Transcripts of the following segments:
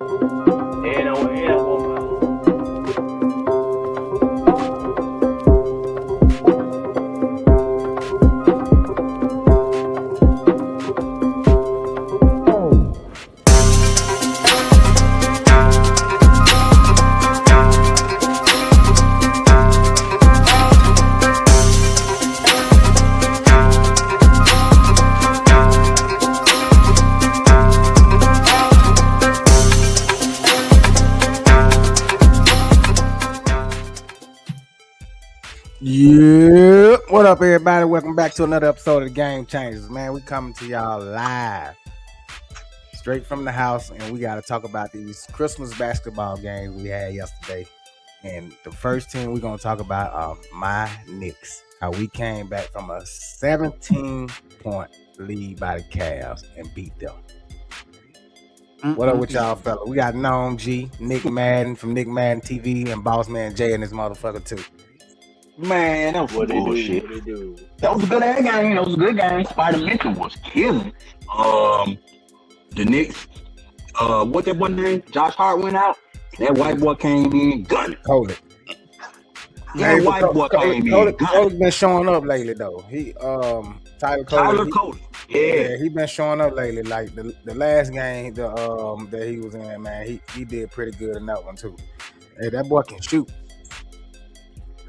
And I want my Yeah, what up, everybody? Welcome back to another episode of the Game Changers, man. We coming to y'all live, straight from the house, and we got to talk about these Christmas basketball games we had yesterday. And the first team we're gonna talk about are my Knicks. How we came back from a 17-point lead by the Cavs and beat them. What up with y'all, fella? We got Gnome G, Nick Madden from Nick Madden TV, and Boss Man Jay and this motherfucker too. Man, that was what bullshit. they do. That was a good game. That was a good game. Spider Mitchell was killing. The Knicks. What that one name? Josh Hart went out. That white boy came in gunning. Cody. That white boy came in gunning. Cody's been showing up lately though. He Tyler Cody. Yeah, he been showing up lately. Like the last game that he was in, man, he did pretty good in that one too. Hey, that boy can shoot.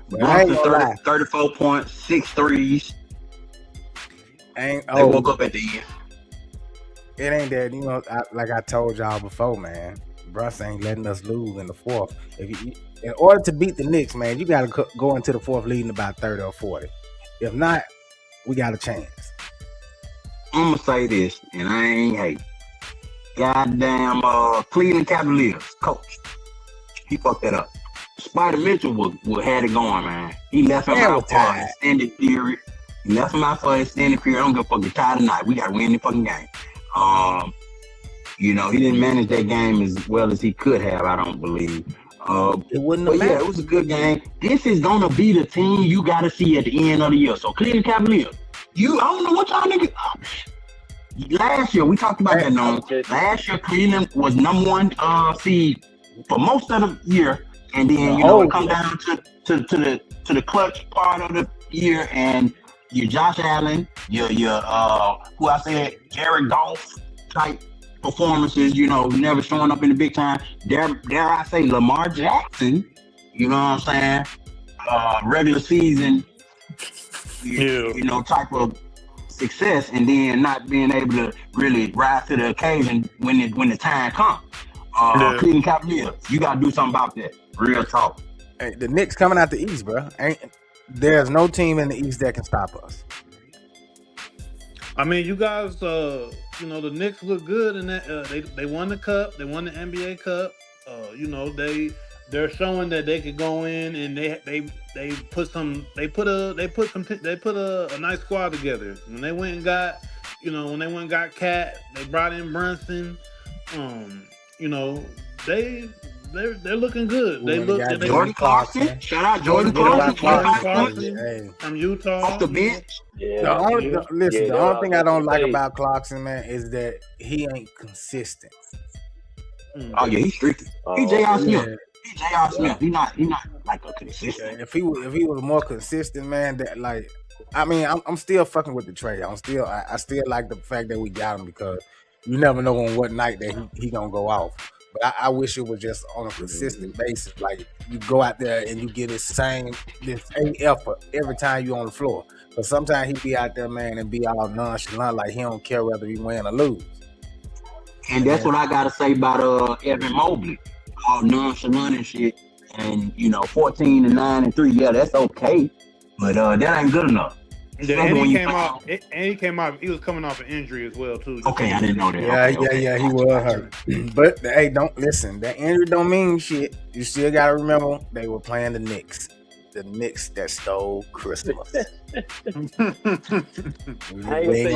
But I ain't gonna lie. 34 points, 6 threes. They woke up at the end. It ain't that, like I told y'all before, man. Brunson ain't letting us lose in the fourth. In order to beat the Knicks, man, you got to go into the fourth leading about 30 or 40. If not, we got a chance. I'm gonna say this, and I ain't hate. Goddamn, Cleveland Cavaliers coach, he fucked that up. Spider Mitchell had it going, man. He left him out for an extended period. I don't give a fuck. We're tired tonight. We got to win the fucking game. He didn't manage that game as well as he could have, I don't believe. It wouldn't have mattered. It was a good game. This is going to be the team you got to see at the end of the year. So, Cleveland Cavaliers, I don't know what y'all niggas... Last year, we talked about that, no. Last year, Cleveland was number one seed for most of the year. And then, it come down to the clutch part of the year, and your Josh Allen, your who I said, Jared Goff type performances, never showing up in the big time. Dare I say Lamar Jackson, you know what I'm saying? Regular season, type of success, and then not being able to really rise to the occasion when the time comes. Cleveland Cavaliers, you gotta do something about that. Real talk. Hey, the Knicks coming out the East, bro. There's no team in the East that can stop us. I mean, you guys, the Knicks look good in that. They won the cup. They won the NBA Cup. They're showing that they could go in and they put a nice squad together. When they went and got Cat, they brought in Brunson. They're looking good. Jordan Clarkson. Shout out Jordan Clarkson from Utah off the bench. Yeah, the only thing I don't like about Clarkson, man, is that he ain't consistent. Oh yeah, he's streaky. He's J.R. Smith. He's not like a consistent. If he was more consistent, man, I'm still fucking with the trade. I still like the fact that we got him, because you never know on what night that he gonna go off. But I wish it was just on a consistent basis. Like, you go out there and you get this same effort every time you on the floor. But sometimes he be out there, man, and be all nonchalant, like he don't care whether he win or lose. And that's what I gotta say about Evan Mobley. All nonchalant and shit. And 14-9-3, yeah, that's okay. But that ain't good enough. Yeah, and he came out. He was coming off an injury as well too. Okay, I didn't know that. Yeah, he was hurt. But hey, don't listen. That injury don't mean shit. You still gotta remember they were playing the Knicks that stole Christmas. I ain't gonna say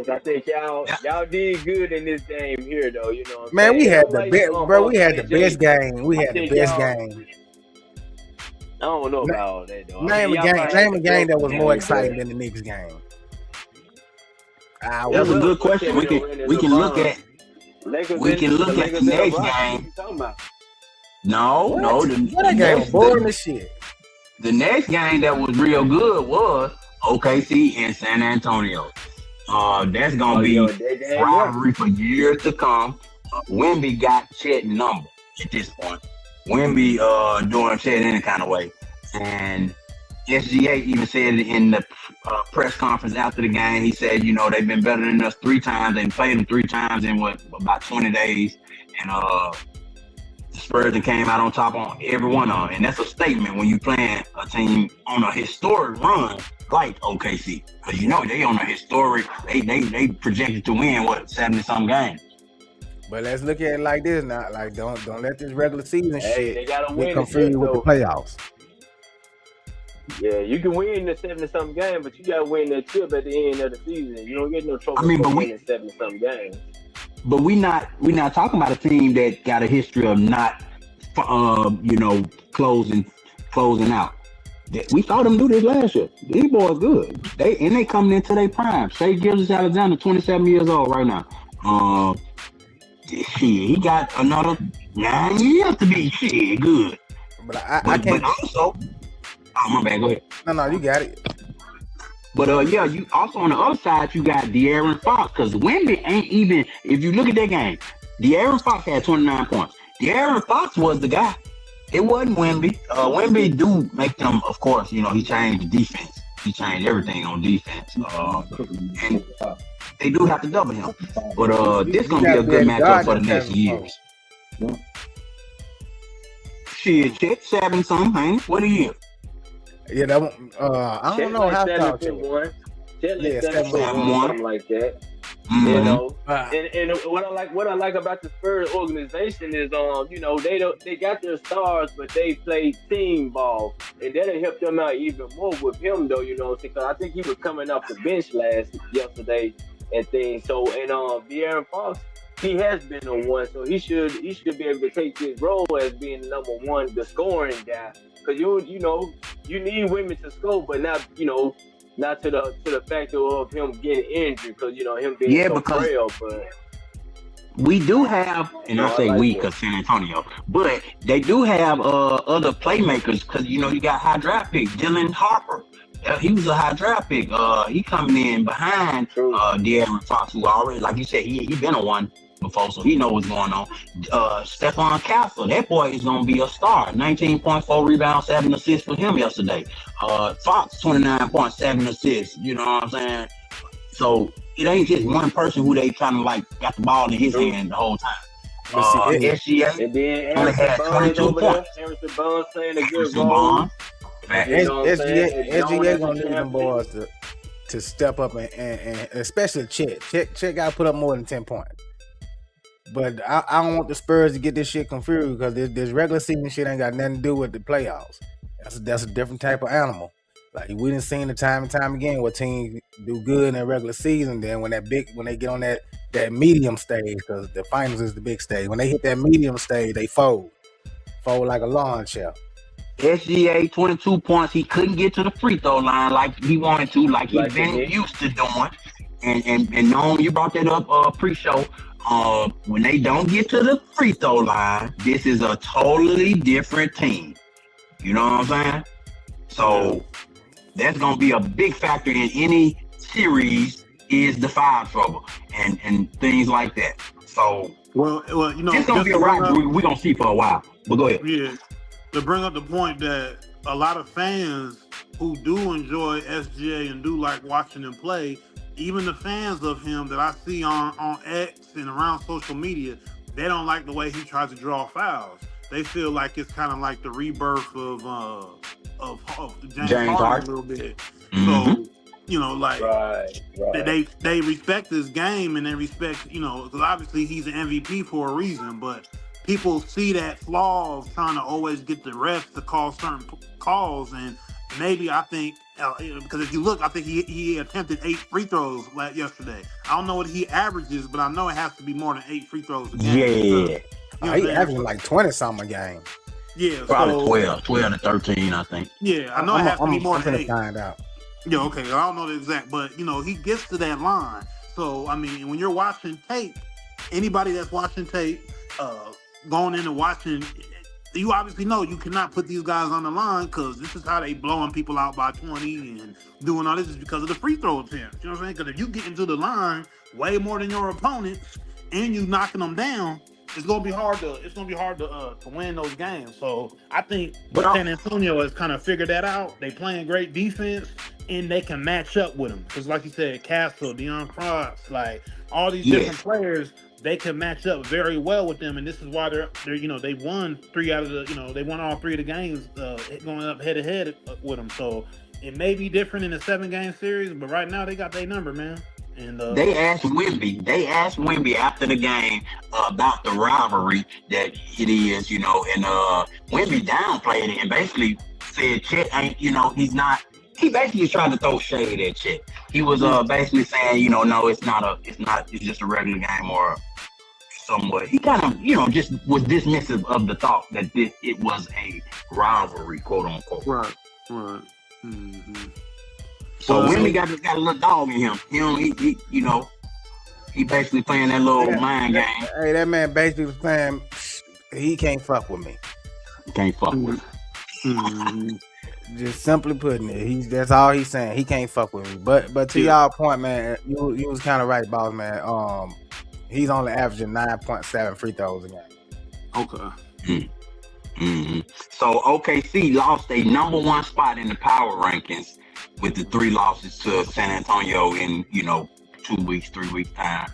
I think y'all did good in this game here, though. Man, we had the best, bro. We had the best game. We had the best game. I don't know about all that, though. Name a game that was more exciting than the Knicks game. That's a good question. We can look at We can look at the next game. No. That game was boring as shit. The next game that was real good was OKC and San Antonio. That's gonna be rivalry for years to come. Wemby got Chet number at this point. Wemby doing Chet any kind of way, and SGA even said it in the press conference after the game. He said, they've been better than us 3 times. They played them 3 times in about 20 days, and the Spurs came out on top on every one of them. And that's a statement when you playing a team on a historic run like OKC, because they on a historic. They projected to win 70-some games. But let's look at it like this now. Like don't let this regular season shit they gotta win confuse with the playoffs. Yeah, you can win the 70-something game, but you gotta win that chip at the end of the season. You don't get no trophy for winning 70-something games. But we not talking about a team that got a history of not, closing out. We saw them do this last year. These boys good. They coming into their prime. Shai Gilgeous-Alexander, 27 years old right now. He got another 9 years to be good. But I can't. But also, my bad. Go ahead. No, you got it. But you also on the other side you got De'Aaron Fox, because Wemby ain't even. If you look at that game, De'Aaron Fox had 29 points. De'Aaron Fox was the guy. It wasn't Wemby. Wemby do make them, of course. He changed the defense. He changed everything on defense. And they do have to double him. But this gonna be a good matchup for the next years. Shit, check 7-something. What are you? Yeah, that I don't know how to something like that. And what I like about the Spurs organization is they got their stars, but they play team ball, and that'll help them out even more with him though, because I think he was coming off the bench yesterday and things. So De'Aaron Fox, he has been on one, so he should be able to take his role as being the number one, the scoring guy. Because you need women to score, but not to the factor of him getting injured, because him being so frail. But we do have, and I say we because San Antonio, but they do have other playmakers, because you got high draft pick Dylan Harper. He was a high draft pick. He coming in behind De'Aaron Fox, who already, like you said, he been on one before, so he know what's going on. Stephon Castle, that boy is gonna be a star. 19.4 rebounds, 7 assists for him yesterday. Fox, 29 points, 7 assists. You know what I'm saying? So it ain't just one person who they trying to got the ball in his hand the whole time. SGA and then only had 22 points. Harrison Barnes playing a good role. SGA gonna need them boys to step up and especially Chet. Chet got to put up more than 10 points. But I don't want the Spurs to get this shit confused, because this regular season shit ain't got nothing to do with the playoffs. That's a different type of animal. Like we done seen the time and time again where teams do good in their regular season, then when they get on that medium stage, because the finals is the big stage. When they hit that medium stage, they fold like a lawn chair. SGA 22 points. He couldn't get to the free throw line like he wanted to, like he's been used to doing. And Noam, you brought that up pre-show. When they don't get to the free throw line, this is a totally different team. You know what I'm saying? So that's gonna be a big factor in any series, is the foul trouble and things like that. So it's gonna be a rivalry we're gonna see for a while. But go ahead. Yeah, to bring up the point that a lot of fans who do enjoy SGA and do like watching him play, even the fans of him that I see on X and around social media, they don't like the way he tries to draw fouls. They feel like it's kind of like the rebirth of James Harden a little bit. Mm-hmm. So, they respect his game, and they respect, because obviously he's an MVP for a reason, but people see that flaw of trying to always get the refs to call certain calls, and maybe I think, because if you look, I think he attempted 8 free throws yesterday. I don't know what he averages, but I know it has to be more than 8 free throws a game. Yeah. He averaging like 20-something a game. Yeah, probably 12 to 13, I think. Yeah, I know it has to be more than 8. Find out. Yeah, okay, I don't know the exact, but he gets to that line. So I mean, when you're watching tape, anybody that's watching tape, going in and watching, you obviously know you cannot put these guys on the line because this is how they blowing people out by 20 and doing all this is because of the free throw attempts. You know what I'm saying? Because if you get into the line way more than your opponents and you knocking them down, it's gonna be hard to win those games. So I think San Antonio has kind of figured that out. They playing great defense and they can match up with them. Because like you said, Castle, Deion Cross, like all these different players, they can match up very well with them. And this is why they're they won 3 out of the they won all 3 of the games going up head to head with them. So it may be different in a 7-game series, but right now they got their number, man. And they asked Wemby after the game about the rivalry that it is, and Wemby downplayed it and basically said Chet ain't, he's not. He basically tried to throw shade at Chet. He was basically saying, no, it's just a regular game or somewhat. He kind of, just was dismissive of the thought that it was a rivalry, quote unquote. Right. Mm-hmm. So Wemby got a little dog in him. He basically playing that little mind game. Hey, that man basically was playing. He can't fuck with me. Can't fuck with me. Mm-hmm. Just simply putting it, that's all he's saying. He can't fuck with me. But to y'all point, man, you was kind of right, boss man. He's only averaging 9.7 free throws a game. Okay. Mm-hmm. So OKC lost a number 1 spot in the power rankings with the 3 losses to San Antonio in 2 weeks, 3 weeks time.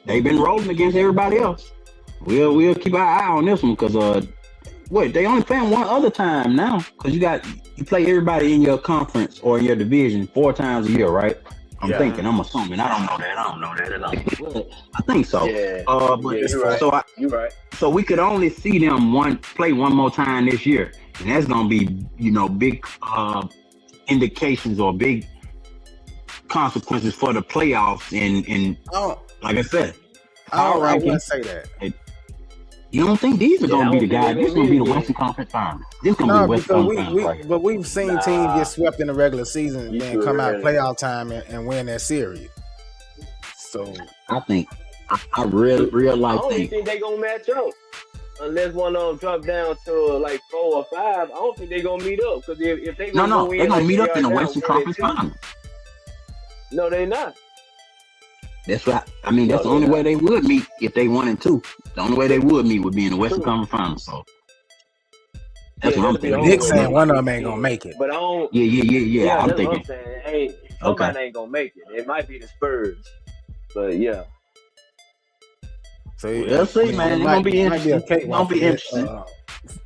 They've been rolling against everybody else. We'll keep our eye on this one because they only playing one other time now because you play everybody in your conference or in your division 4 times a year, right? I'm assuming. I don't know that at all. I think so. Yeah. You're right. You're right. So we could only see them play one more time this year. And that's gonna be, big indications or big consequences for the playoffs. And like I said, I wouldn't say that. You don't think these are gonna be the guys? This is gonna be the Western Conference Finals. This is gonna be the Western Conference Finals. But we've seen teams get swept in the regular season and then come out playoff time and win that series. So I think I really I don't think they're gonna match up. Unless one of them drop down to like 4 or 5, I don't think they're gonna meet up. Because if they they're gonna meet up in the Western Conference Finals. No, they're not. That's right. I mean, that's the only way they would meet if they 1 and 2. The only way they would meet would be in the Western Conference Finals. So that's what I'm thinking. Nick saying one of them ain't gonna make it. But I don't. Yeah. I'm thinking. What I'm saying. Somebody ain't gonna make it. It might be the Spurs, but yeah. So we'll see, man. It's gonna be interesting. It's gonna be interesting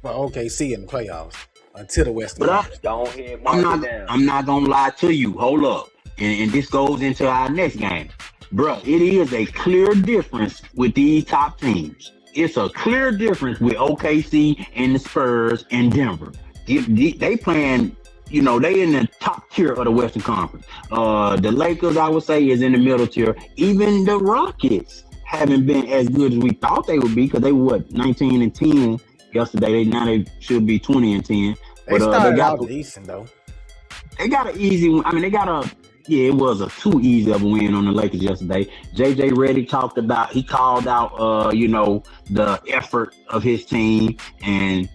for OKC in the playoffs until the Western. But I'm not gonna lie to you. Hold up, and this goes into our next game. Bruh, it is a clear difference with these top teams. It's a clear difference with OKC and the Spurs and Denver. They playing, they in the top tier of the Western Conference. The Lakers, I would say, is in the middle tier. Even the Rockets haven't been as good as we thought they would be because they were 19 and 10 yesterday. Now they should be 20 and 10. They started out decent though. They got an easy one. I mean, it was a too easy of a win on the Lakers yesterday. JJ Redick called out, the effort of his team, and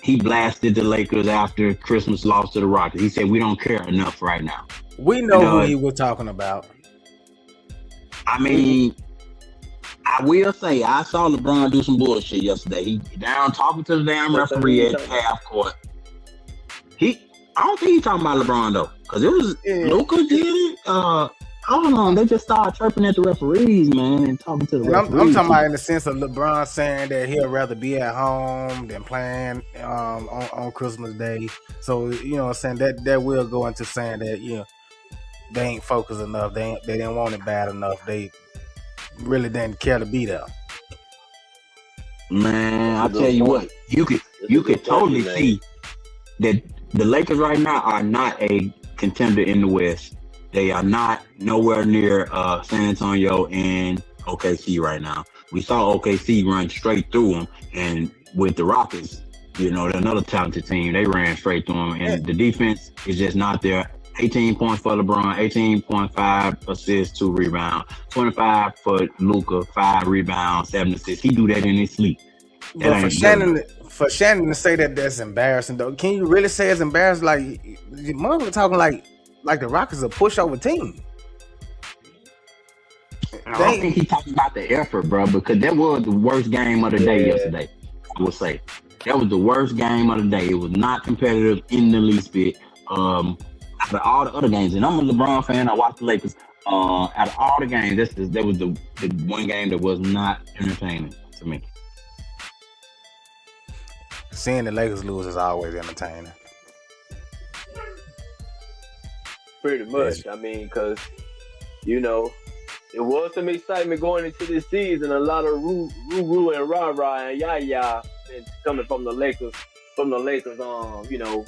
he blasted the Lakers after Christmas loss to the Rockets. He said, "We don't care enough right now." We know who he was talking about. I mean, I will say I saw LeBron do some bullshit yesterday. He down talking to the damn referee at half court. I don't think he's talking about LeBron though, because it was Luka did it. Hold on, they just started chirping at the referees, man, and talking to the referees. I'm talking about in the sense of LeBron saying that he'll rather be at home than playing on Christmas Day. So saying that will go into saying that they ain't focused enough. They didn't want it bad enough. They really didn't care to be there. Man, I tell you what, you could totally see that the Lakers right now are not a contender in the West. They are not nowhere near San Antonio and OKC right now. We saw OKC run straight through them, and with the Rockets, they're another talented team. They ran straight through them, and the defense is just not there 18 points for LeBron, 18.5 assists, 2 rebounds, 25 for Luka, 5 rebounds, 7 assists. He do that in his sleep. But for Shannon to say that that's embarrassing though, can you really say it's embarrassing? Like mother talking like the Rockets a pushover team. I don't think he talking about the effort, bro, because that was the worst game of the day yesterday. I would say that was the worst game of the day. It was not competitive in the least bit. Out of all the other games, and I'm a LeBron fan, I watch the Lakers. Out of all the games, that was the one game that was not entertaining to me. Seeing the Lakers lose is always entertaining. Pretty much. I mean, because, you know, it was some excitement going into this season. A lot of Roo and Rah-Rah and Yaya coming from the Lakers, you know,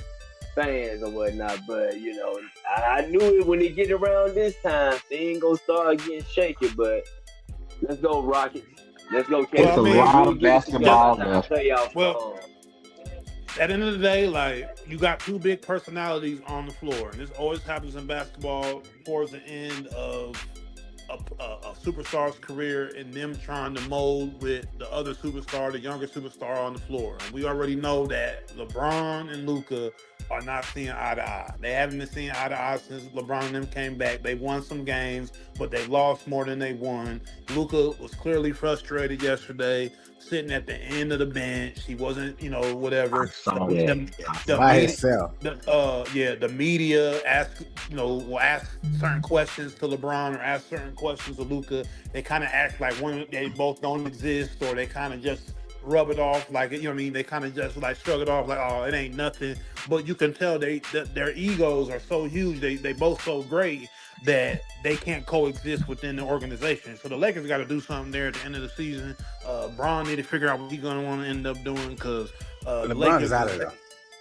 fans or whatnot. But, you know, I knew it when they get around this time, they ain't going to start getting shaky. But let's go, Rockets. Let's go. It's a lot of basketball. Well, at the end of the day, like, you got two big personalities on the floor, and this always happens in basketball towards the end of a superstar's career, and them trying to mold with the other superstar, the younger superstar on the floor. And we already know that LeBron and Luka are not seeing eye to eye. They haven't been seeing eye to eye since LeBron and them came back. They won some games, but they lost more than they won. Luka was clearly frustrated yesterday, sitting at the end of the bench. He wasn't, you know, whatever. The media will ask certain questions to LeBron or ask certain questions to Luka. They kind of act like when they both don't exist, or they kind of just rub it off like, you know what I mean? They kind of just like shrug it off like, oh, it ain't nothing. But you can tell their egos are so huge. They both so great that they can't coexist within the organization. So the Lakers got to do something there at the end of the season. Bron need to figure out what he's going to want to end up doing, because LeBron is out of there.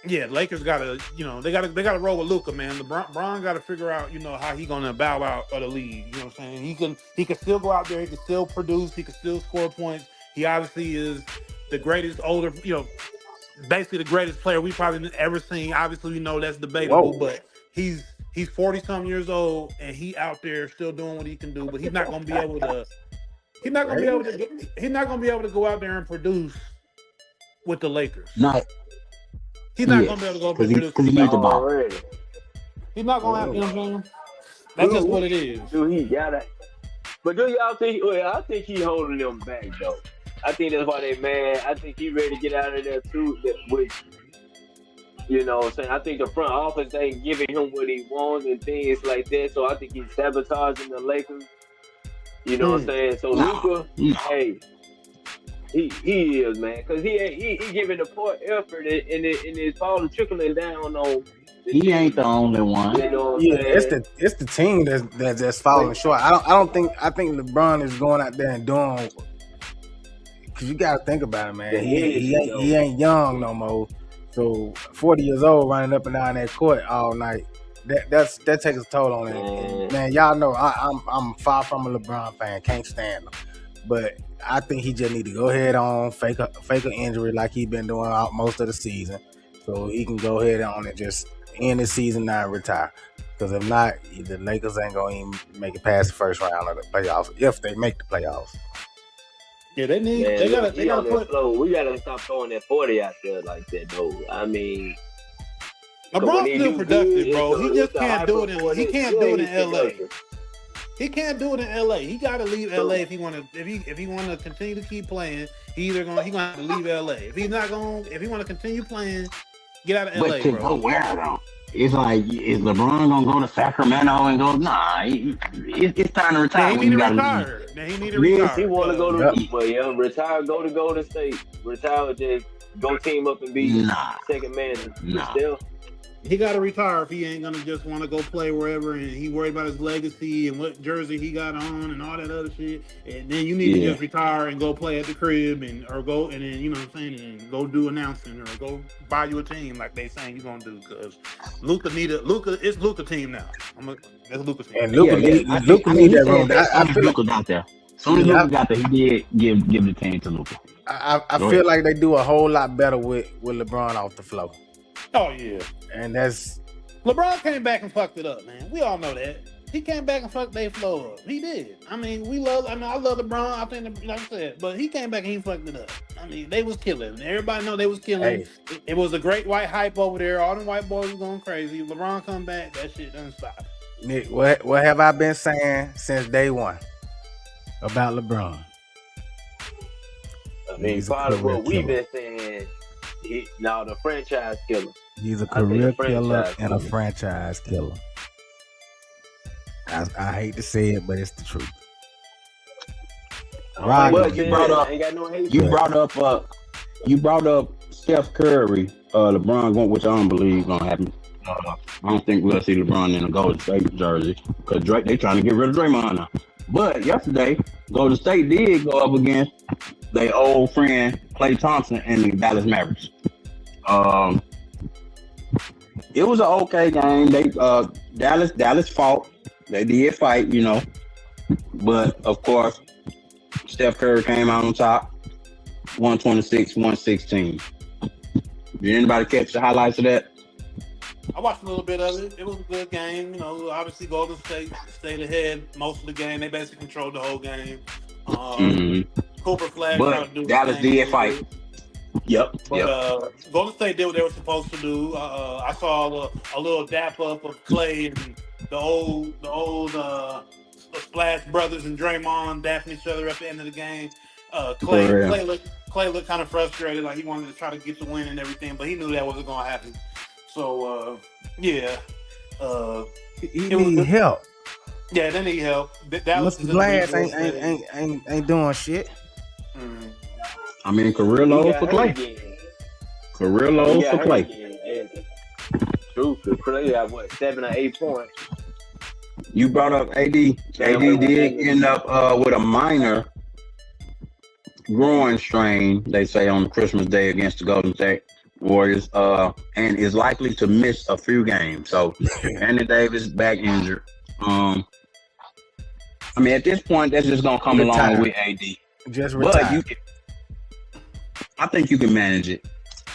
Yeah, Lakers got to, you know, they got to roll with Luka, man. Bron got to figure out, you know, how he going to bow out of the league. You know what I'm saying? He can still go out there. He can still produce. He can still score points. He obviously is the greatest older, you know, basically the greatest player we probably ever seen. Obviously, we know that's debatable, but he's 40-something years old, and he out there still doing what he can do. But he's not going to be able to. He's not going to be able to go out there and produce with the Lakers. He's not going to be able to go produce with the Lakers. He's not going to have. You know what I'm saying? That's just what it is. Dude, he got it. But do y'all think? Well, I think he's holding them back though. I think that's why they mad. I think he ready to get out of there too. Which, you know what I'm saying? I think the front office ain't giving him what he wants and things like that. So I think he's sabotaging the Lakers. You know what I'm saying? So Luka, hey, he is, man, because he giving the poor effort and it's all trickling down on. He ain't the only one. You know it's the team that's falling short. I think LeBron is going out there and doing. Cause you gotta think about it, man. He ain't young no more. So 40 years old, running up and down that court all night. That takes a toll on it. And, man, y'all know I'm far from a LeBron fan. Can't stand him. But I think he just need to go ahead on fake an injury like he been doing out most of the season, so he can go ahead on and just end the season now and retire. Because if not, the Lakers ain't gonna even make it past the first round of the playoffs if they make the playoffs. Yeah, they gotta put. We gotta stop throwing that 40 out there like that, though. I mean, LeBron's still productive, bro. He just can't do it in. He can't do it in LA. He can't do it in LA. He gotta leave LA if he wanna continue to keep playing. He gonna have to leave LA. If he wanna continue playing, get out of LA, bro. Go where though? It's like, is LeBron gonna go to Sacramento and go? Nah, it's time to retire. He need to retire. He need to retire. He want to go to retire. Go to Golden State. Retire. Just go team up and be second man. Still, he got to retire if he ain't gonna just want to go play wherever, and he worried about his legacy and what jersey he got on and all that other shit. And then you need to just retire and go play at the crib or go and then, you know what I'm saying, and go do announcing or go buy you a team like they saying you're gonna do. Because it's Luka team now. That's Luka's team. And Luka need that role. I feel Luka got there. As soon as Luka got there, he did give the team to Luka. I feel like they do a whole lot better with LeBron off the floor. Oh yeah, and that's LeBron came back and fucked it up, man. We all know that. He came back and fucked their flow up. He did. I mean, I love LeBron. I think, like I said, but he came back and he fucked it up. I mean, they was killing. Everybody know they was killing. Hey. It was a great white hype over there. All them white boys was going crazy. LeBron come back, that shit doesn't stop. Nick, what have I been saying since day one about LeBron? I mean, part of what we've been saying, the franchise killer. He's a career killer and a franchise killer. I hate to say it, but it's the truth. You brought up Steph Curry, LeBron, which I don't believe gonna happen. I don't think we'll see LeBron in a Golden State jersey because they trying to get rid of Draymond now. But yesterday, Golden State did go up against their old friend Klay Thompson and the Dallas Mavericks. It was an okay game. They Dallas fought. They did fight, but of course, Steph Curry came out on top, 126-116. Did anybody catch the highlights of that? I watched a little bit of it. It was a good game. Obviously Golden State stayed ahead most of the game. They basically controlled the whole game. Cooper Flag. But Dallas did fight. Yep. Golden State did what they were supposed to do. I saw a little dap up of Klay and the old Splash Brothers and Draymond dapping each other at the end of the game. Klay looked kind of frustrated, like he wanted to try to get the win and everything, but he knew that wasn't going to happen. So he need help. Yeah, they need help. Mr. Glass ain't doing shit. I mean, career low for Klay. Career low for Klay. True, for Klay got 7 or 8 points. You brought up AD. AD did end up with a minor groin strain, they say, on Christmas Day against the Golden State Warriors, and is likely to miss a few games. So, Anthony Davis back injured. I mean, at this point, that's just gonna come along with AD. Just retire. But I think you can manage it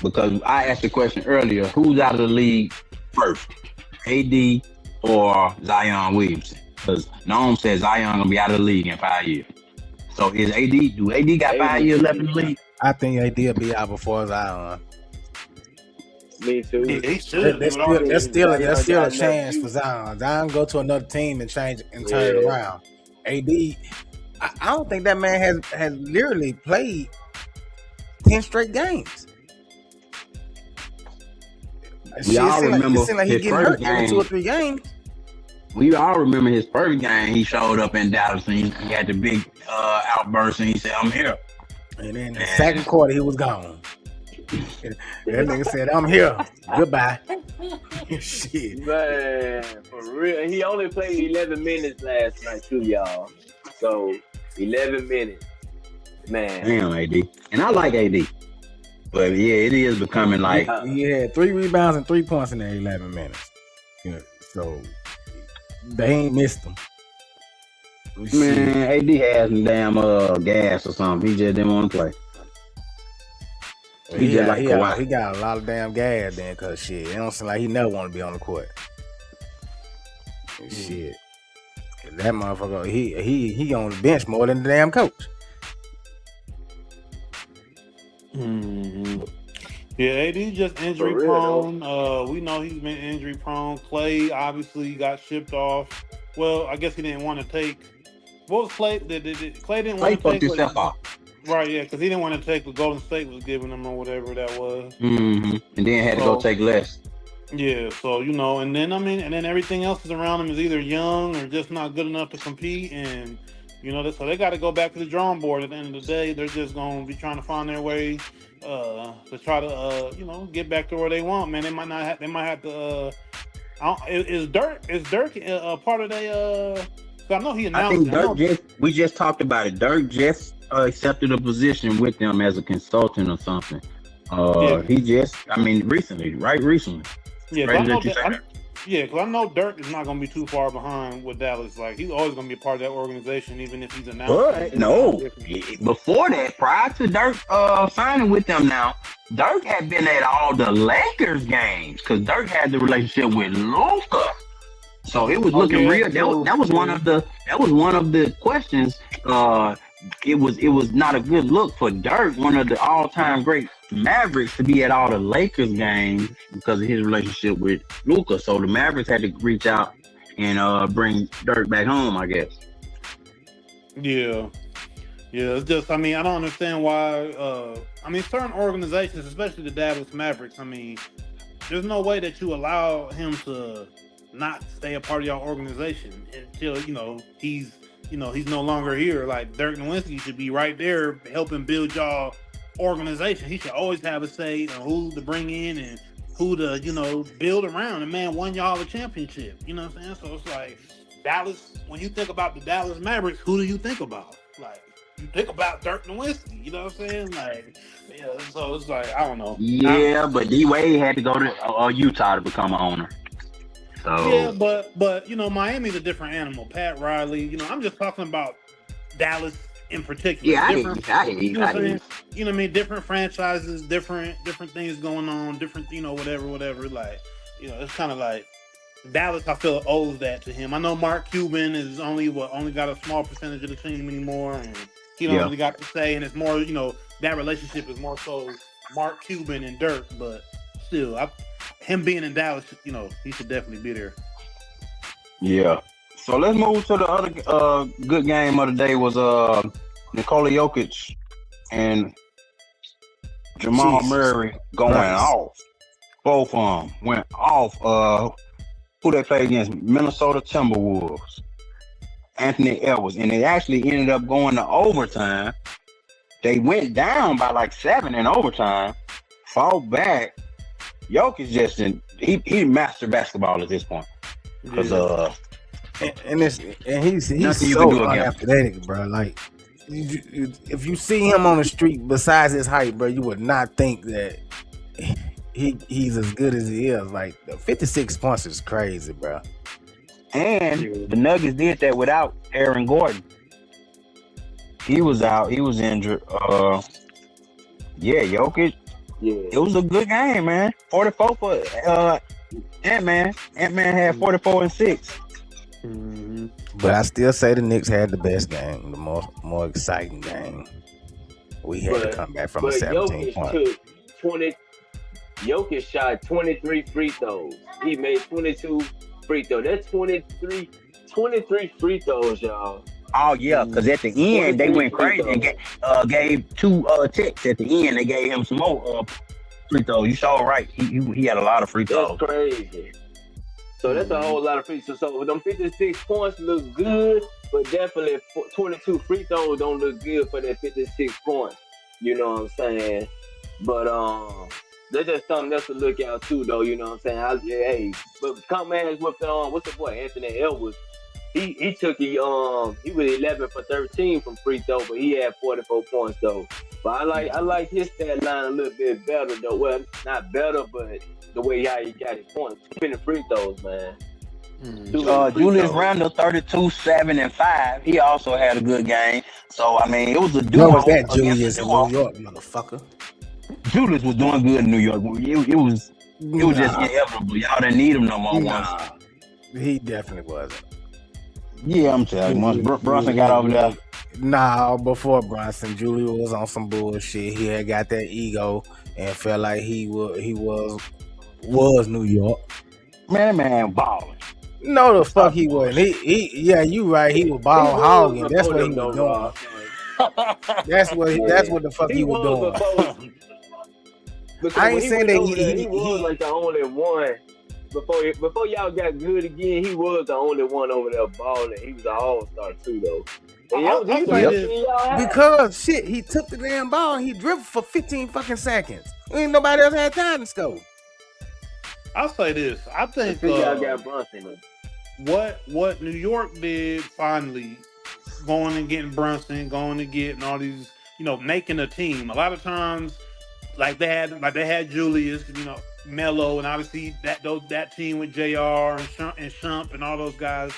because I asked the question earlier: who's out of the league first, AD or Zion Williamson? Because Noam says Zion gonna be out of the league in 5 years. So is AD? Do AD got 5 years left in the league? I think AD will be out before Zion. Me too. There's still a chance for Zion. Zion go to another team and change and turn it around. AD, I don't think that man has literally played 10 straight games. We all remember his first game. 2 or 3 games. We all remember his first game. He showed up in Dallas and he had the big outburst and he said, "I'm here." And then the second quarter, he was gone. That nigga said, "I'm here. Goodbye." Shit. Man, for real. He only played 11 minutes last night too, y'all. So 11 minutes. Man. Damn, AD. And I like AD. But yeah, it is becoming like he had 3 rebounds and 3 points in the 11 minutes. So they ain't missed him. Man, AD has some damn gas or something. He just didn't want to play. He got a lot of damn gas then, cause shit, it don't seem like he never want to be on the court. Shit, that motherfucker, he on the bench more than the damn coach. Mm-hmm. Yeah, AD just injury prone. We know he's been injury prone. Klay obviously got shipped off. Well, I guess he didn't want to take. What was Klay? Klay didn't want to take himself off. Right, yeah, because he didn't want to take what Golden State was giving him or whatever that was. Mm-hmm. And then had to go take less. Yeah, so and then everything else is around him is either young or just not good enough to compete, and so they got to go back to the drawing board. At the end of the day, they're just going to be trying to find their way to try to get back to where they want. Man, they might not have. They might have to. Is Dirk a part of they? I know he announced. I think we just talked about it. Dirk just accepted a position with them as a consultant or something. Recently. Yeah, because I know Dirk is not going to be too far behind with Dallas. Like, he's always going to be a part of that organization, even if he's announced. But no, before that, prior to Dirk signing with them now, Dirk had been at all the Lakers games because Dirk had the relationship with Luka. So it was looking real. That was one of the questions. It was not a good look for Dirk, one of the all-time great Mavericks, to be at all the Lakers games because of his relationship with Luka. So the Mavericks had to reach out and bring Dirk back home, I guess. Yeah. It's just, I mean, I don't understand why. Certain organizations, especially the Dallas Mavericks, I mean, there's no way that you allow him to not stay a part of your organization until he's no longer here. Like Dirk Nowitzki should be right there helping build y'all organization. He should always have a say on who to bring in and who to build around. And man, won y'all a championship. You know what I'm saying? So it's like Dallas. When you think about the Dallas Mavericks, who do you think about? Like you think about Dirk Nowitzki. You know what I'm saying? Like so it's like I don't know. Yeah, but D Wade had to go to Utah to become an owner. So yeah, but Miami's a different animal. Pat Riley, I'm just talking about Dallas in particular. Yeah, I hear you. What I mean? Different franchises, different things going on, different whatever. Like it's kind of like Dallas. I feel owes that to him. I know Mark Cuban is only got a small percentage of the team anymore, and he don't really got to say. And it's more that relationship is more so Mark Cuban and Dirk, but still, him being in Dallas, he should definitely be there. Yeah. So let's move to the other good game of the day was Nikola Jokic and Jamal Murray going off. Both of them went off. Who they played against? Minnesota Timberwolves. Anthony Edwards. And they actually ended up going to overtime. They went down by like 7 in overtime, fought back. Jokic he mastered basketball at this point. Because he's so unathletic, bro. Like if you see him on the street, besides his height, bro, you would not think that he's as good as he is. Like 56 points is crazy, bro. And the Nuggets did that without Aaron Gordon. He was out. He was injured. Jokic. Yeah. It was a good game, man. 44 for Ant-Man. Ant-Man had 44 and 6. Mm-hmm. But I still say the Knicks had the best game, the more exciting game. We had to come back from a 17 point. Jokic shot 23 free throws. He made 22 free throws. That's 23 free throws, y'all. Oh yeah, because at the end they went crazy and gave 2 ticks at the end. They gave him some more free throws. You saw right. He had a lot of free throws. That's crazy. So that's a whole lot of free throws. So them 56 points look good, but definitely 22 free throws don't look good for that 56 points. You know what I'm saying? But that's just something else to look out too, though. You know what I'm saying? But come as with what's the boy Anthony Edwards? He took he was 11 for 13 from free throw, but he had 44 points though. But I like his stat line a little bit better though. Well, not better, but the way how he got his points. Too many free throws, man. Julius Randle 32, 7, and 5. He also had a good game. So I mean, it was a duo. What was that, Julius in New York, motherfucker? Julius was doing good in New York. It was just inevitable. Y'all didn't need him no more. Once. He definitely wasn't. Yeah, I'm telling you. Once Brunson got over there. Nah, before Brunson, Julius was on some bullshit. He had got that ego and felt like he was New York. Man, balling. No, the fuck he wasn't. You right. He was ball hogging. That's what he was doing. That's what the fuck he was doing. I ain't saying that he was like the only one. Before y'all got good again, he was the only one over there balling. He was an all-star too, though. Because shit, he took the damn ball and he dribbled for 15 fucking seconds. Ain't nobody else had time to score. I'll say this. I think y'all got Brunson. What New York did finally, going and getting Brunson, going and getting all these, making a team. A lot of times, like they had Julius, Melo, and obviously that team with JR and Shump and all those guys.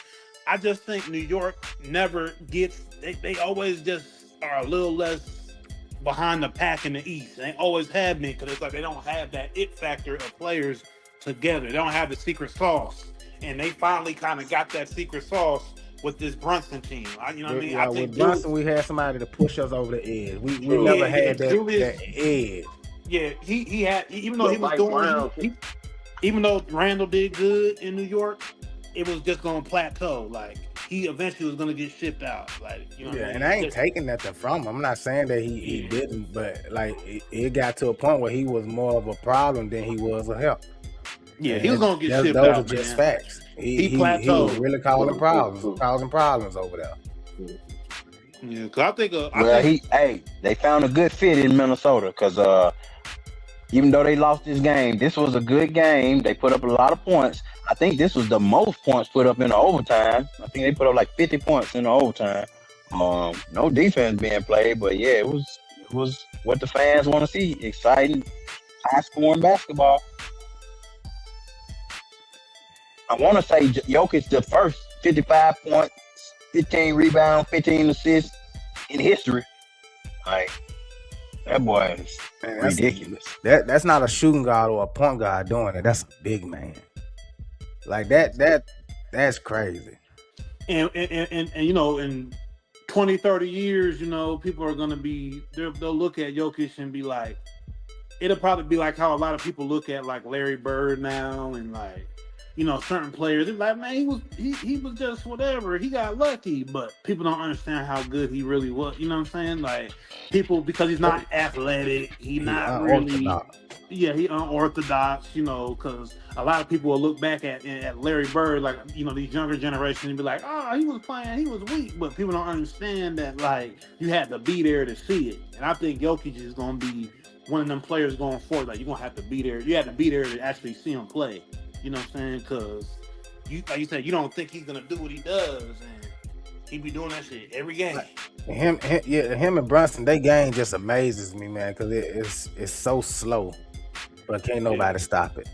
I just think New York never gets. They always just are a little less behind the pack in the East. They always have been because it's like they don't have that it factor of players together. They don't have the secret sauce, and they finally kind of got that secret sauce with this Brunson team. You know what I mean? Yeah, with Brunson, we had somebody to push us over the edge. We never had that edge. Yeah, he had, even though he was doing, even though Randall did good in New York, it was just going to plateau. Like, he eventually was going to get shipped out. Like, you know, and I ain't taking nothing from him. I'm not saying that he didn't, but like it got to a point where he was more of a problem than he was a help. Yeah, he was going to get shipped out. Those are just facts. He plateaued. He was really causing problems over there. Yeah, because I think they found a good fit in Minnesota because even though they lost this game, this was a good game. They put up a lot of points. I think this was the most points put up in the overtime. I think they put up like 50 points in the overtime. No defense being played, but yeah, it was what the fans want to see. Exciting, high-scoring basketball. I want to say Jokic the first 55 points, 15 rebounds, 15 assists in history. Like, that boy is ridiculous. That's not a shooting guard or a point guard doing it. That's a big man. Like that's crazy. And you know, in 20, 30 years, you know, people are gonna they'll look at Jokic and be like, it'll probably be like how a lot of people look at like Larry Bird now and like, you know, certain players. They're like, man, he was just whatever. He got lucky, but people don't understand how good he really was. You know what I'm saying? Like, people, because he's not athletic, he's not really. Yeah, he unorthodox. You know, because a lot of people will look back at Larry Bird, like, you know, these younger generations, and be like, oh, he was weak, but people don't understand that like you had to be there to see it. And I think Jokic is gonna be one of them players going forward. Like, you're gonna have to be there. You have to be there to actually see him play. You know what I'm saying? Because like you said, you don't think he's gonna do what he does, and he be doing that shit every game. Him and Brunson, they game just amazes me, man, because it's so slow, but can't nobody stop it.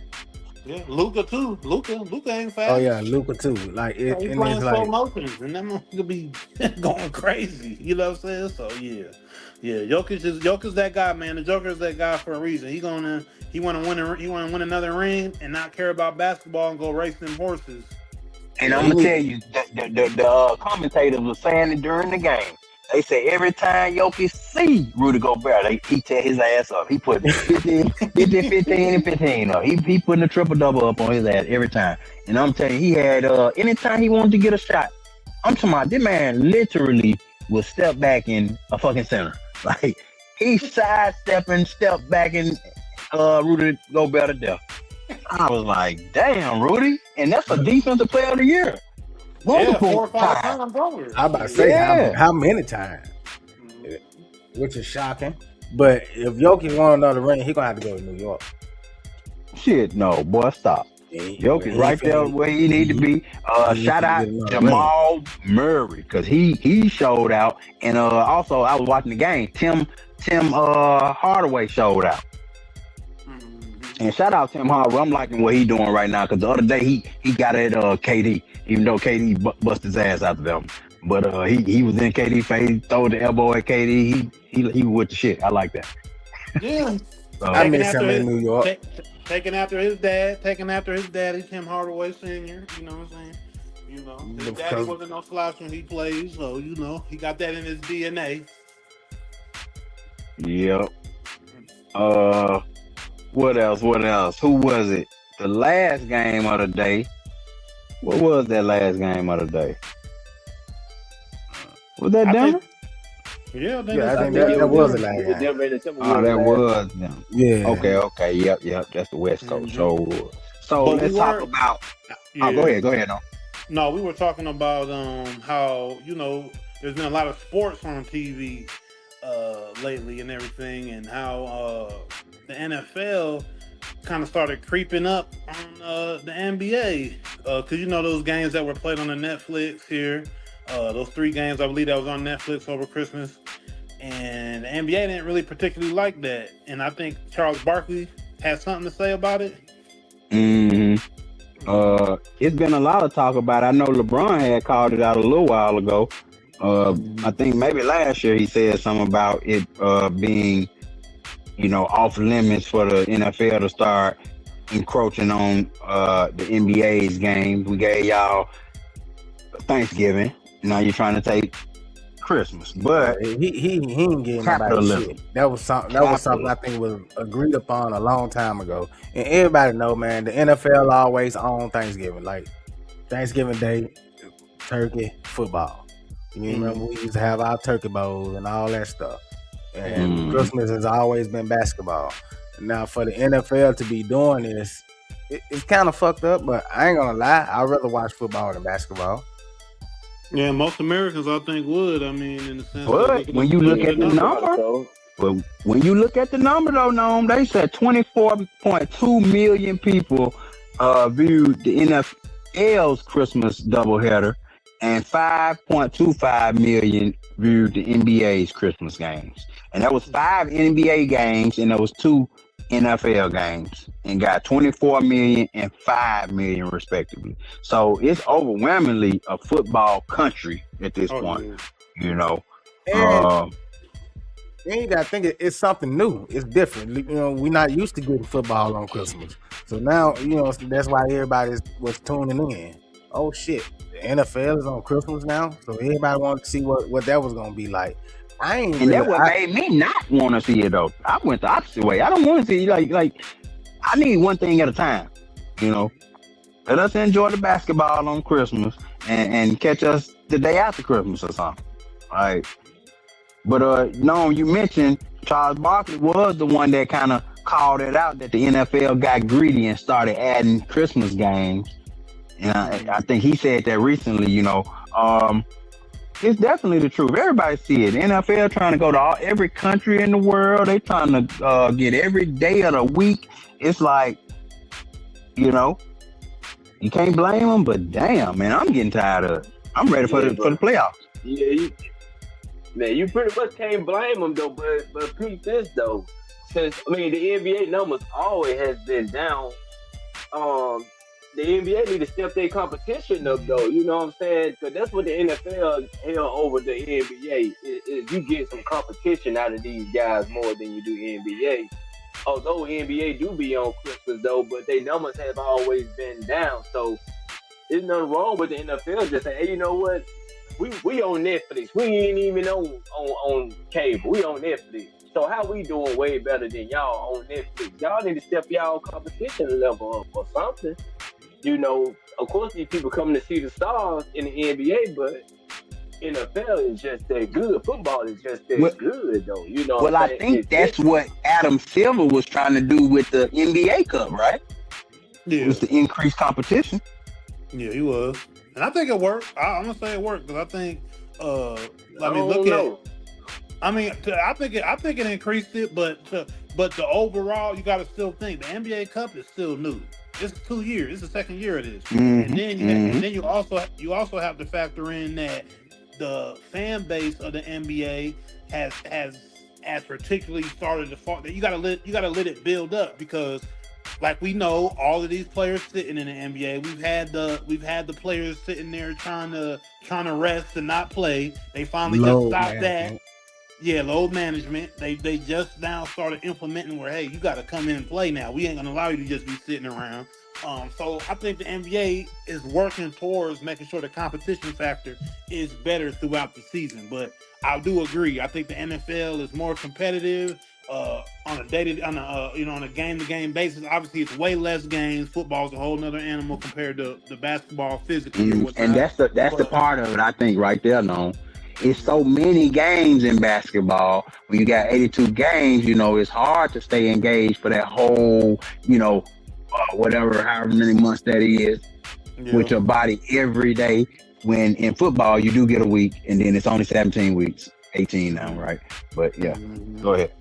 Yeah, Luka too. Luka ain't fast. Oh yeah, Luka too. Like it, he's playing slow motions, and that man could be going crazy. You know what I'm saying? So yeah. Jokic's that guy, man. The Joker's that guy for a reason. He want to win another ring and not care about basketball and go race them horses. And I'm gonna tell you, the commentators were saying it during the game. They say every time Jokic see Rudy Gobert, he tear his ass up. He put 15 and 15 up. He putting a triple double up on his ass every time. And I'm telling you, he had anytime he wanted to get a shot, I'm talking about this man literally will step back in a fucking center. Like, he sidestepping, step back in Rudy Gobert to death. I was like, damn, Rudy. And that's a defensive player of the year. Multiple 4 or 5 times over. I'm about to say how many times, which is shocking. But if Jokic won another ring, he gonna have to go to New York. Shit, no, boy, stop. Jokic right there where he need to be. Shout out Jamal Murray, because he showed out, and also I was watching the game. Tim Hardaway showed out. And shout out Tim Hardaway. I'm liking what he doing right now, because the other day he got at KD, even though KD busted his ass out of them. But he was in KD face, throw the elbow at KD. He with the shit. I like that. Yeah. So, I miss him in New York. Taking after his dad, he's Tim Hardaway Sr., you know what I'm saying? You know, his daddy wasn't no slouch when he played, so, you know, he got that in his DNA. Yep. What else? Who was it? The last game of the day. What was that last game of the day? Was that Denver? I think that was the last game. Oh, that was them. Yeah. Okay. Yep. That's the West Coast. So let's talk about. Yeah. Go ahead. No, we were talking about how, you know, there's been a lot of sports on TV lately and everything, and how the NFL kind of started creeping up on the NBA, because you know those games that were played on the Netflix here. Those 3 games, I believe, that was on Netflix over Christmas. And the NBA didn't really particularly like that. And I think Charles Barkley had something to say about it. It's been a lot of talk about it. I know LeBron had called it out a little while ago. I think maybe last year he said something about it being, off limits for the NFL to start encroaching on the NBA's games. We gave y'all Thanksgiving. Now you're trying to take Christmas, but he ain't getting nobody shit. That was something I think was agreed upon a long time ago. And everybody know, man, the NFL always on Thanksgiving, like Thanksgiving Day, turkey, football. You remember we used to have our turkey bowls and all that stuff. And Christmas has always been basketball. Now for the NFL to be doing this, it's kind of fucked up, but I ain't gonna lie, I'd rather watch football than basketball. Yeah, most Americans I think would. I mean, in the sense. But when you look at the number, though, Noam, they said 24.2 million people viewed the NFL's Christmas doubleheader, and 5.25 million viewed the NBA's Christmas games. And that was 5 NBA games, and there was 2 NFL games, and got 24 million and 5 million respectively. So it's overwhelmingly a football country at this point, And you gotta think it's something new. It's different. We're not used to getting football on Christmas. So now, that's why everybody was tuning in. Oh shit, the NFL is on Christmas now. So everybody wanted to see what that was gonna be like. That made me not want to see it though. I went the opposite way. I don't want to see like I need one thing at a time. Let us enjoy the basketball on Christmas and catch us the day after Christmas or something. All right. But no, you mentioned Charles Barkley was the one that kind of called it out that the NFL got greedy and started adding Christmas games. And I think he said that recently. It's definitely the truth. Everybody see it. The NFL trying to go to every country in the world. They trying to get every day of the week. It's like, you can't blame them. But damn, man, I'm getting tired of it. I'm ready for the playoffs. Yeah, you pretty much can't blame them though. But peep this though, since the NBA numbers always has been down. The NBA need to step their competition up, though. You know what I'm saying? Because that's what the NFL held over the NBA. Is you get some competition out of these guys more than you do NBA. Although NBA do be on Christmas, though, but their numbers have always been down. So there's nothing wrong with the NFL just saying, hey, you know what? We on Netflix. We ain't even on cable. We on Netflix. So how we doing way better than y'all on Netflix? Y'all need to step y'all competition level up or something. Of course, these people coming to see the stars in the NBA, but NFL is just that good. Football is just that good, though. Well, I think that's what Adam Silver was trying to do with the NBA Cup, right? Yeah. It was to increase competition. Yeah, he was. And I think it worked. I'm going to say it worked because I think, I think it increased it, but the overall, you got to still think the NBA Cup is still new. It's 2 years. It's the second year of this, and then you also have to factor in that the fan base of the NBA has particularly started to fall. You gotta let it build up because, like we know, all of these players sitting in the NBA, we've had the players sitting there trying to rest and not play. They finally just stopped that. Yeah, load management. They just now started implementing where, hey, you got to come in and play now. We ain't gonna allow you to just be sitting around. So I think the NBA is working towards making sure the competition factor is better throughout the season. But I do agree. I think the NFL is more competitive on a game-to-game basis. Obviously, it's way less games. Football is a whole nother animal compared to the basketball physically. And that's the part of it, I think, right there, no. It's so many games in basketball. When you got 82 games, it's hard to stay engaged for that whole, however many months that is, with your body every day. When in football, you do get a week, and then it's only 17 weeks, 18 now, right? But yeah, go ahead.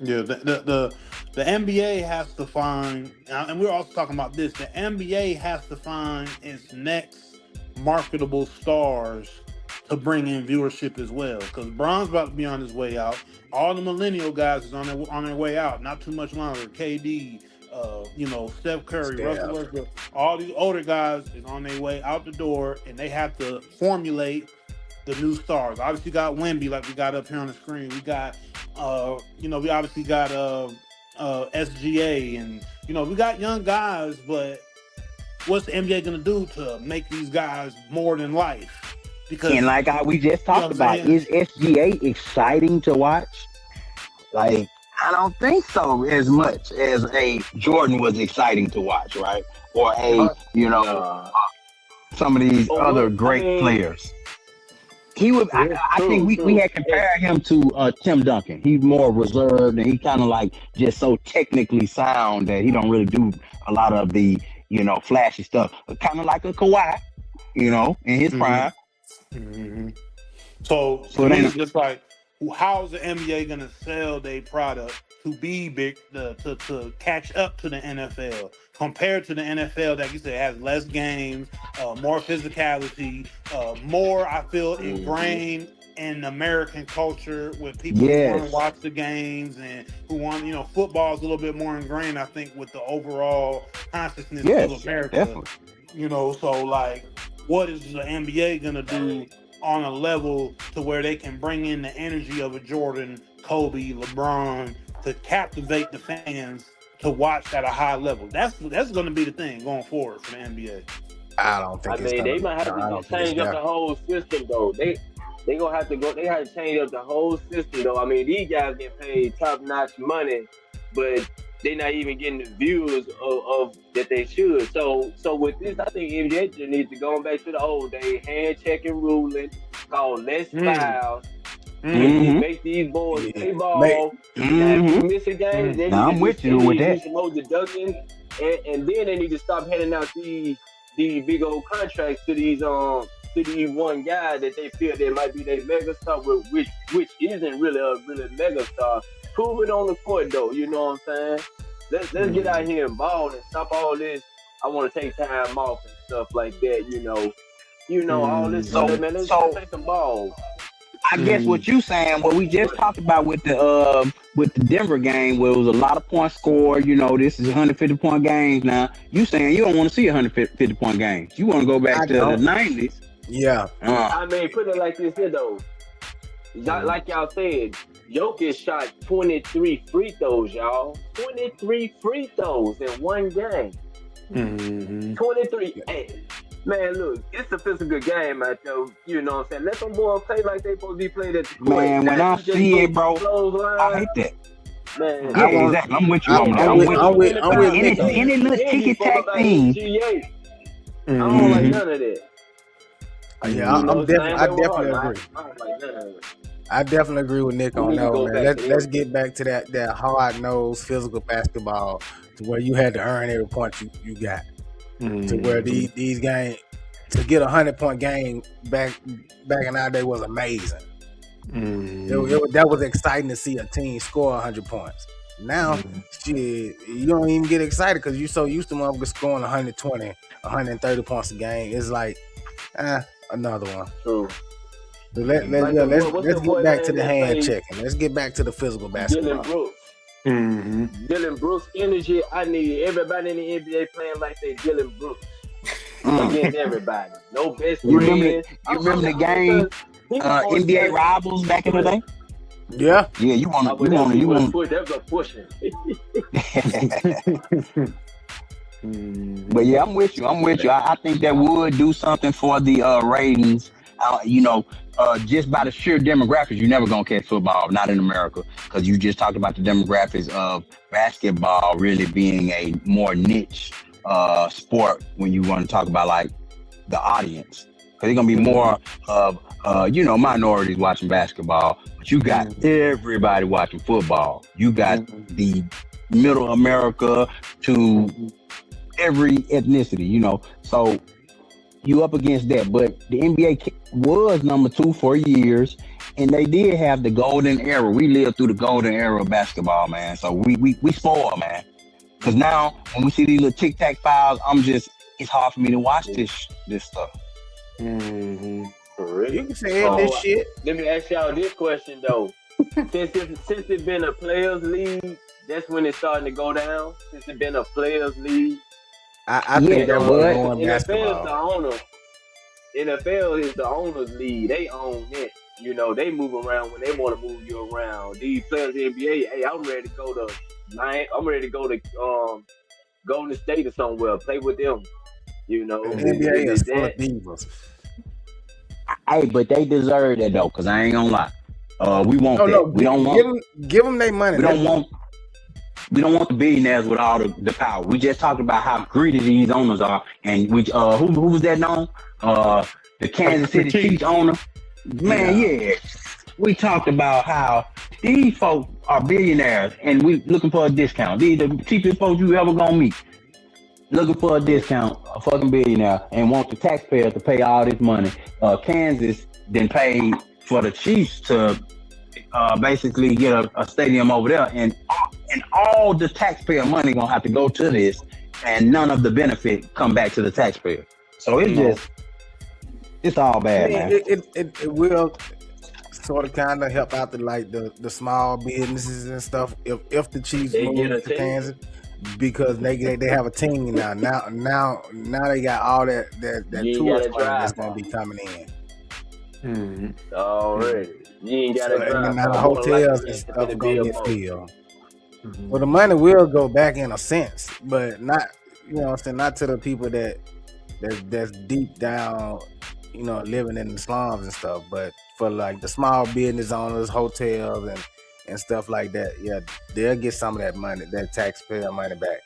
Yeah, the NBA has to find, and we're also talking about this, the NBA has to find its next marketable stars to bring in viewership as well, because Bron's about to be on his way out. All the millennial guys is on their way out. Not too much longer. KD, Steph Curry, Russell Westbrook, all these older guys is on their way out the door, and they have to formulate the new stars. Obviously, got Wemby, like we got up here on the screen. We got, we obviously got SGA, and we got young guys. But what's the NBA gonna do to make these guys more than life? Because and like we just talked about, is SGA exciting to watch? Like, I don't think so as much as a Jordan was exciting to watch, right? Or some of these other great players. He was. I think we had compared him to Tim Duncan. He's more reserved and he kind of like just so technically sound that he don't really do a lot of the flashy stuff. Kind of like a Kawhi, in his prime. Mm-hmm. So it's just like, how's the NBA gonna sell their product to be big to catch up to the NFL compared to the NFL that you said has less games, more physicality, more I feel ingrained in American culture with people who want to watch the games and who want football is a little bit more ingrained I think with the overall consciousness of America. Definitely. So like, what is the NBA gonna do on a level to where they can bring in the energy of a Jordan, Kobe, LeBron to captivate the fans to watch at a high level? That's going to be the thing going forward for the NBA. I don't think. They might have to change up the whole system though. They gonna have to go. They have to change up the whole system though. I mean, these guys get paid top notch money, but they're not even getting the views of that they should. So with this, I think NBA just needs to go back to the old day, hand checking ruling, called less fouls. Make these boys play ball. Missing games. I'm with you with that. Some deductions, and then they need to stop handing out these big old contracts to these one guy that they feel that might be their mega star, which isn't really a mega star. Prove it on the court though, you know what I'm saying? Let's get out here and ball and stop all this. I want to take time off and stuff like that, all this stuff, man. Let's take some ball. I guess what you saying, what we just talked about with the Denver game, where it was a lot of points scored. This is 150-point games now. You saying you don't want to see 150-point games? You want to go back to the 90s? Yeah. I mean, put it like this here though. Like y'all said, Jokic shot 23 free throws, y'all. 23 free throws in one game. 23. Hey, man, look, it's a physical game out there. You know what I'm saying? Let them boys play like they supposed to be playing at the court. Man, when I see it, bro, I hate that. Man, yeah, exactly. I'm with you on that. I'm with any little ticky-tack thing. I don't like none of that. Yeah, I definitely agree. I definitely agree with Nick on that one, man. Let's get back to that hard-nosed physical basketball to where you had to earn every point you got. To where these games, to get 100-point game back in our day was amazing. That was exciting to see a team score 100 points. Now, shit, you don't even get excited because you're so used to motherfuckers scoring 120, 130 points a game. It's like, another one. True. So let's get back to the hand checking. Let's get back to the physical basketball. Dylan Brooks. Dylan Brooks energy. I need everybody in the NBA playing like they Dylan Brooks against everybody. No best friend. You remember the game NBA Rivals back in the day? Yeah. Yeah, you want That's a pushing. But yeah, I'm with you. I think that would do something for the ratings. Just by the sheer demographics, you're never gonna catch football, not in America, because you just talked about the demographics of basketball really being a more niche sport when you want to talk about like the audience, because there's gonna be more of minorities watching basketball, but you got everybody watching football. You got the middle America to every ethnicity, so you up against that. But the NBA was number 2 for years, and they did have the golden era. We lived through the golden era of basketball, man. So we spoiled, man. Because now when we see these little tic-tac fouls, it's hard for me to watch this stuff. For real? You can say this shit. Let me ask y'all this question though. since it's been a players' league, that's when it's starting to go down. Since it's been a players' league. I think that was going basketball. NFL's the owner. NFL is the owner's league. They own it. You know, they move around when they want to move you around. These players in the NBA, hey, I'm ready to go to I'm ready to go to Golden State or somewhere, play with them. You know, the NBA is full of divas. Hey, but they deserve that though, cause I ain't gonna lie. We want that. We don't want. Give them their money. We don't want the billionaires with all the power. We just talked about how greedy these owners are, and we who was that known? The Kansas City Chiefs owner. Man, yeah. We talked about how these folks are billionaires, and we looking for a discount. These the cheapest folks you ever gonna meet. Looking for a discount, a fucking billionaire, and want the taxpayers to pay all this money. Kansas then paid for the Chiefs to basically get a stadium over there, and all the taxpayer money gonna have to go to this, and none of the benefit come back to the taxpayer. So it's all bad, man. It will sort of kind of help out the small businesses and stuff if the Chiefs move to Kansas. Because they have a team now. Now they got all that tourist money that's gonna be coming in. Already, you ain't got to drive. Now the hotels and stuff are gonna get filled. Well, the money will go back in a sense, but not, you know what I'm saying, not to the people that's deep down, you know, living in the slums and stuff. But for like the small business owners, hotels and stuff like that, yeah, they'll get some of that money, that taxpayer money back.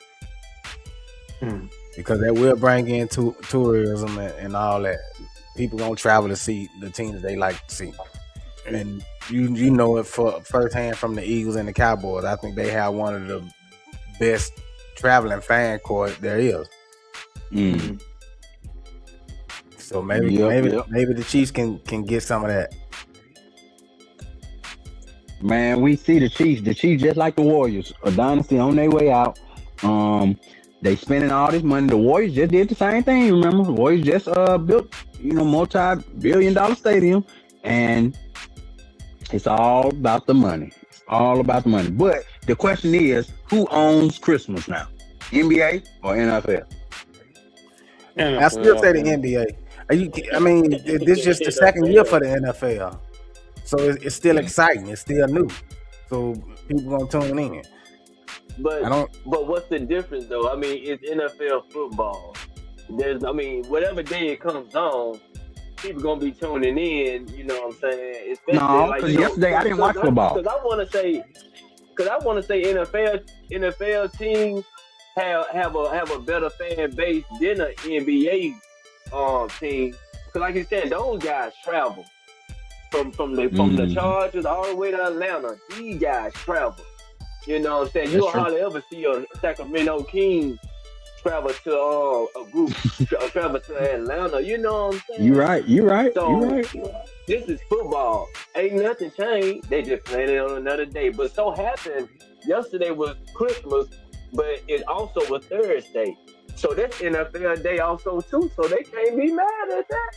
Because that will bring in tourism and all that. People gonna travel to see the teams they like to see. And you know it for firsthand from the Eagles and the Cowboys. I think they have one of the best traveling fan court there is. So maybe the Chiefs can get some of that. Man, we see the Chiefs just like the Warriors, a dynasty on their way out. They spending all this money. The Warriors just did the same thing. Remember, the Warriors just built, you know, multi-billion-dollar stadium, and it's all about the money. It's all about the money. But the question is, who owns Christmas now? NBA or NFL? I still say the NBA. I mean, this is just the second year for the NFL. So it's still exciting. It's still new. So people gonna tune in. But what's the difference though? I mean, it's NFL football. Whatever day it comes on, people gonna be tuning in. You know what I'm saying? No, because yesterday I didn't watch football. Because I want to say NFL teams have a better fan base than an NBA team. Because like you said, those guys travel. From the Chargers all the way to Atlanta, these guys travel. You know what I'm saying? You hardly ever see a Sacramento Kings travel to travel to Atlanta. You know what I'm saying? You're right. So this is football. Ain't nothing changed. They just playing it on another day. But so happened yesterday was Christmas, but it also was Thursday. So that's NFL day also too. So they can't be mad at that.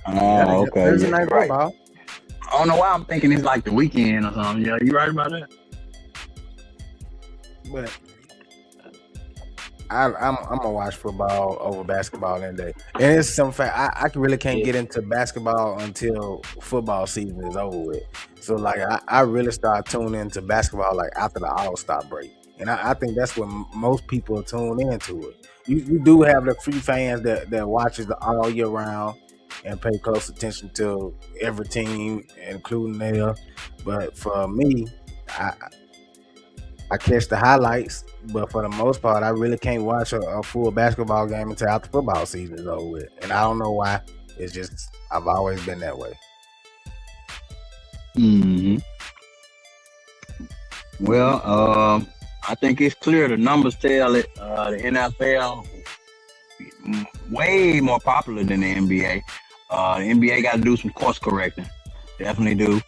Oh, okay. Thursday night football. I don't know why I'm thinking it's like the weekend or something. Yeah, you're right about that. But I'm gonna watch football over basketball any day. And it's some fact I really can't get into basketball until football season is over with. So like I really start tuning into basketball like after the All-Star break. And I think that's when most people tune into it. You do have the few fans that watches the all year round and pay close attention to every team, including theirs. But for me, I catch the highlights, but for the most part, I really can't watch a full basketball game until after football season is over with. And I don't know why. It's just I've always been that way. Well, I think it's clear. The numbers tell it. The NFL way more popular than the NBA. The NBA got to do some course correcting. Definitely do.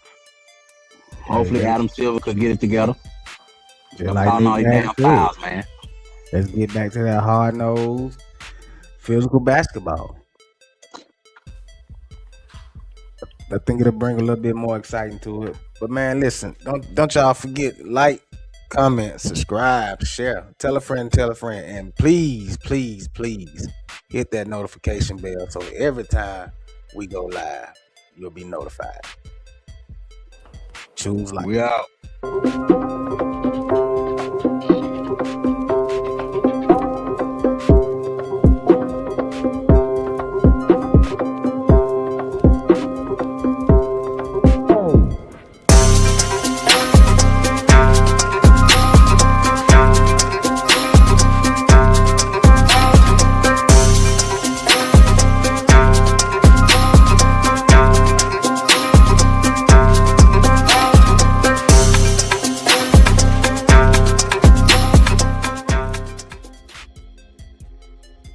Hopefully, Adam Silver could get it together. Just like all these damn fouls, man. Let's get back to that hard-nosed physical basketball. I think it'll bring a little bit more exciting to it. But man, listen, don't y'all forget, like, comment, subscribe, share, tell a friend, and please, please, please hit that notification bell so every time we go live, you'll be notified. Choose life. We out.